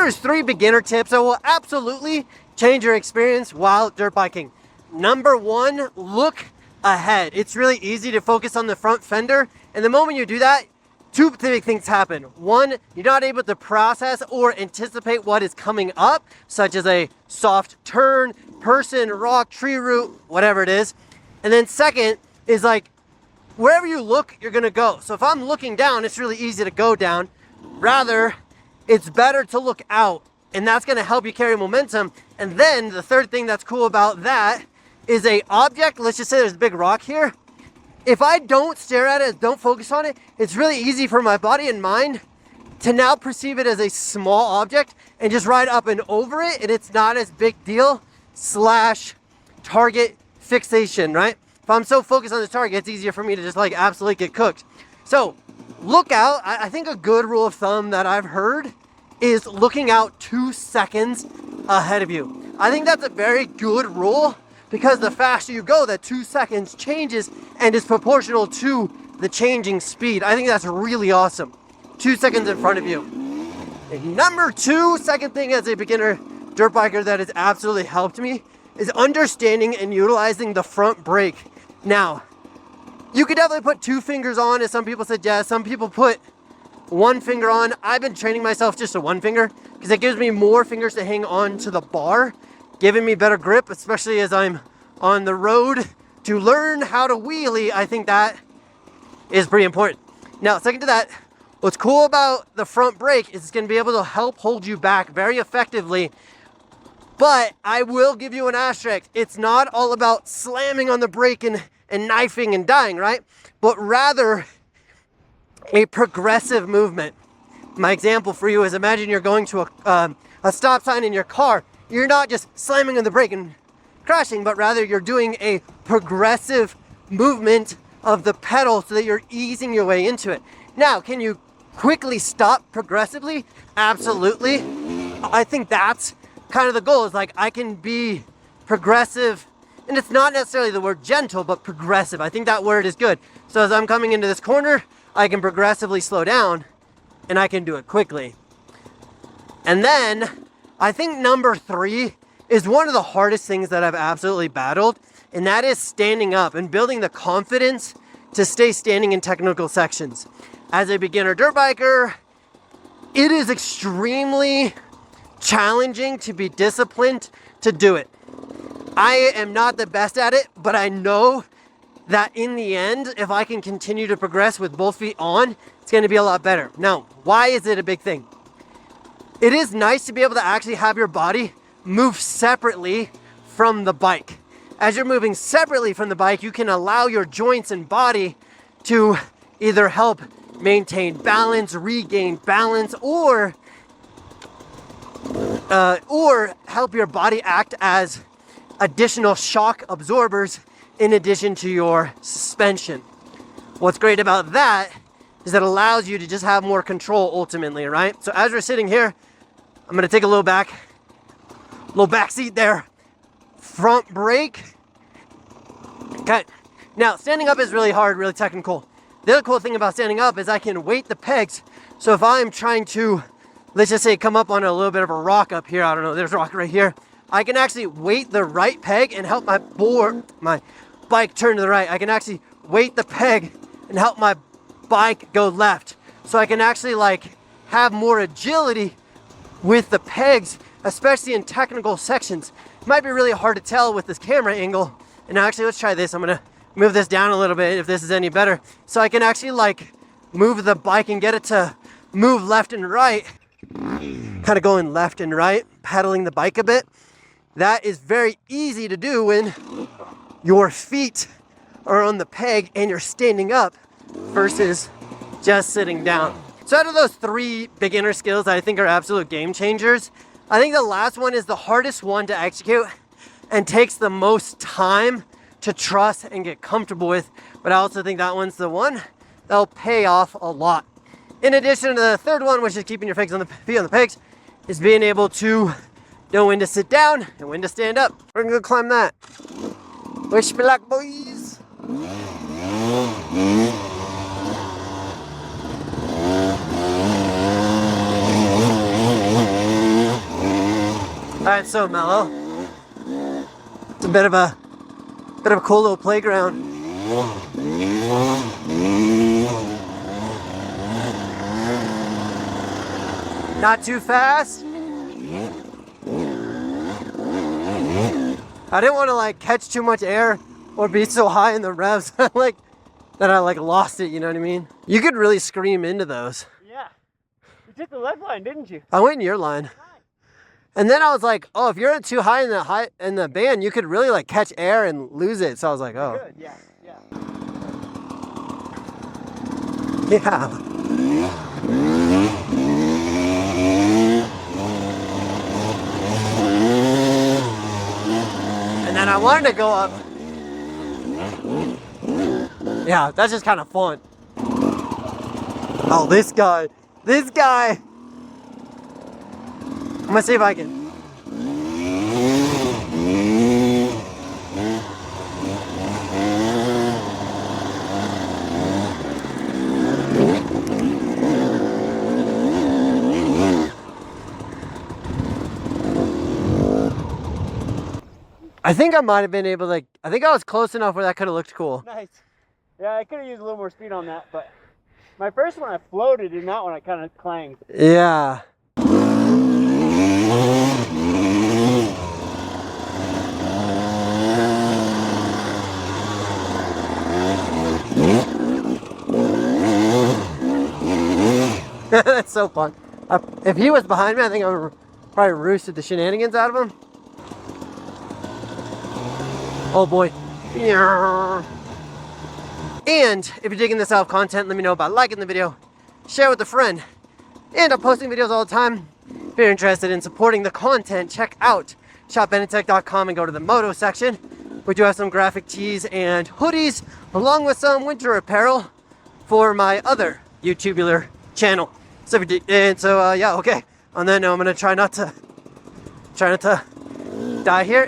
Here's 3 beginner tips that will absolutely change your experience while dirt biking. Number 1, look ahead. It's really easy to focus on the front fender, and the moment you do that, 2 big things happen. 1, you're not able to process or anticipate what is coming up, such as a soft turn, person, rock, tree root, whatever it is. And then second is like, wherever you look, you're gonna go. So if I'm looking down, it's really easy to go down. Rather, it's better to look out, and that's gonna help you carry momentum. And then the third thing that's cool about that is a object. Let's just say there's a big rock here. If I don't stare at it, don't focus on it, it's really easy for my body and mind to now perceive it as a small object and just ride up and over it, and it's not as big deal / target fixation, right? If I'm so focused on the target, it's easier for me to just like absolutely get cooked. So look out. I think a good rule of thumb that I've heard is looking out 2 seconds ahead of you. I think that's a very good rule, because the faster you go, that 2 seconds changes and is proportional to the changing speed. I think that's really awesome. 2 seconds in front of you. And number 2, second thing as a beginner dirt biker that has absolutely helped me is understanding and utilizing the front brake. Now, you could definitely put 2 fingers on, as some people suggest. Some people put 1 finger on. I've been training myself just to 1 finger because it gives me more fingers to hang on to the bar, giving me better grip, especially as I'm on the road to learn how to wheelie. I think that is pretty important. Now, second to that, what's cool about the front brake is it's going to be able to help hold you back very effectively. But I will give you an asterisk. It's not all about slamming on the brake and knifing and dying, right? But rather a progressive movement. My example for you is, imagine you're going to a stop sign in your car. You're not just slamming on the brake and crashing, but rather you're doing a progressive movement of the pedal so that you're easing your way into it. Now, can you quickly stop progressively? Absolutely. I think that's kind of the goal, is like I can be progressive, and it's not necessarily the word gentle, but progressive. I think that word is good. So as I'm coming into this corner, I can progressively slow down, and I can do it quickly. And then I think number 3 is one of the hardest things that I've absolutely battled, and that is standing up and building the confidence to stay standing in technical sections. As a beginner dirt biker, it is extremely challenging to be disciplined to do it. I am not the best at it, but I know that in the end, if I can continue to progress with both feet on, it's going to be a lot better. Now, why is it a big thing? It is nice to be able to actually have your body move separately from the bike. As you're moving separately from the bike, you can allow your joints and body to either help maintain balance, regain balance, or help your body act as additional shock absorbers in addition to your suspension. What's great about that is that it allows you to just have more control ultimately, right? So as we're sitting here, I'm gonna take a little back seat there. Front brake. Okay. Now, standing up is really hard, really technical. The other cool thing about standing up is I can weight the pegs. So if I'm trying to, let's just say, come up on a little bit of a rock up here, I don't know, there's a rock right here, I can actually weight the right peg and help my bike turn to the right. I can actually weight the peg and help my bike go left. So I can actually like have more agility with the pegs, especially in technical sections. It might be really hard to tell with this camera angle. And actually, let's try this. I'm gonna move this down a little bit if this is any better. So I can actually like move the bike and get it to move left and right. Kind of going left and right, pedaling the bike a bit. That is very easy to do when your feet are on the peg and you're standing up versus just sitting down. So out of those 3 beginner skills that I think are absolute game changers, I think the last one is the hardest one to execute and takes the most time to trust and get comfortable with. But I also think that one's the one that'll pay off a lot. In addition to the third one, which is keeping your feet on the pegs, is being able to know when to sit down and when to stand up. We're gonna go climb that. Wish me luck, boys. Alright, so mellow. It's a bit of a cool little playground. Not too fast. I didn't want to like catch too much air or be so high in the revs like that I like lost it, you know what I mean? You could really scream into those. Yeah. You took the lead line, didn't you? I went in your line. And then I was like, oh, if you're too high in the band, you could really like catch air and lose it. So I was like, oh. Good, yeah, yeah. Yeah. And then I wanted to go up. Yeah, that's just kind of fun. Oh, this guy. I'm gonna see if I can. I think I might have been able to, I think I was close enough where that could have looked cool. Nice. Yeah, I could have used a little more speed on that, but my first one I floated, and that one I kind of clanged. Yeah. That's so fun. If he was behind me, I think I would probably roosted the shenanigans out of him. Oh boy. And if you're digging this out of content, let me know by liking the video, share with a friend. And I'm posting videos all the time. If you're interested in supporting the content, check out shopbenetech.com and go to the moto section. We do have some graphic tees and hoodies, along with some winter apparel for my other YouTubular channel. So yeah, okay. On that note, I'm gonna try not to die here.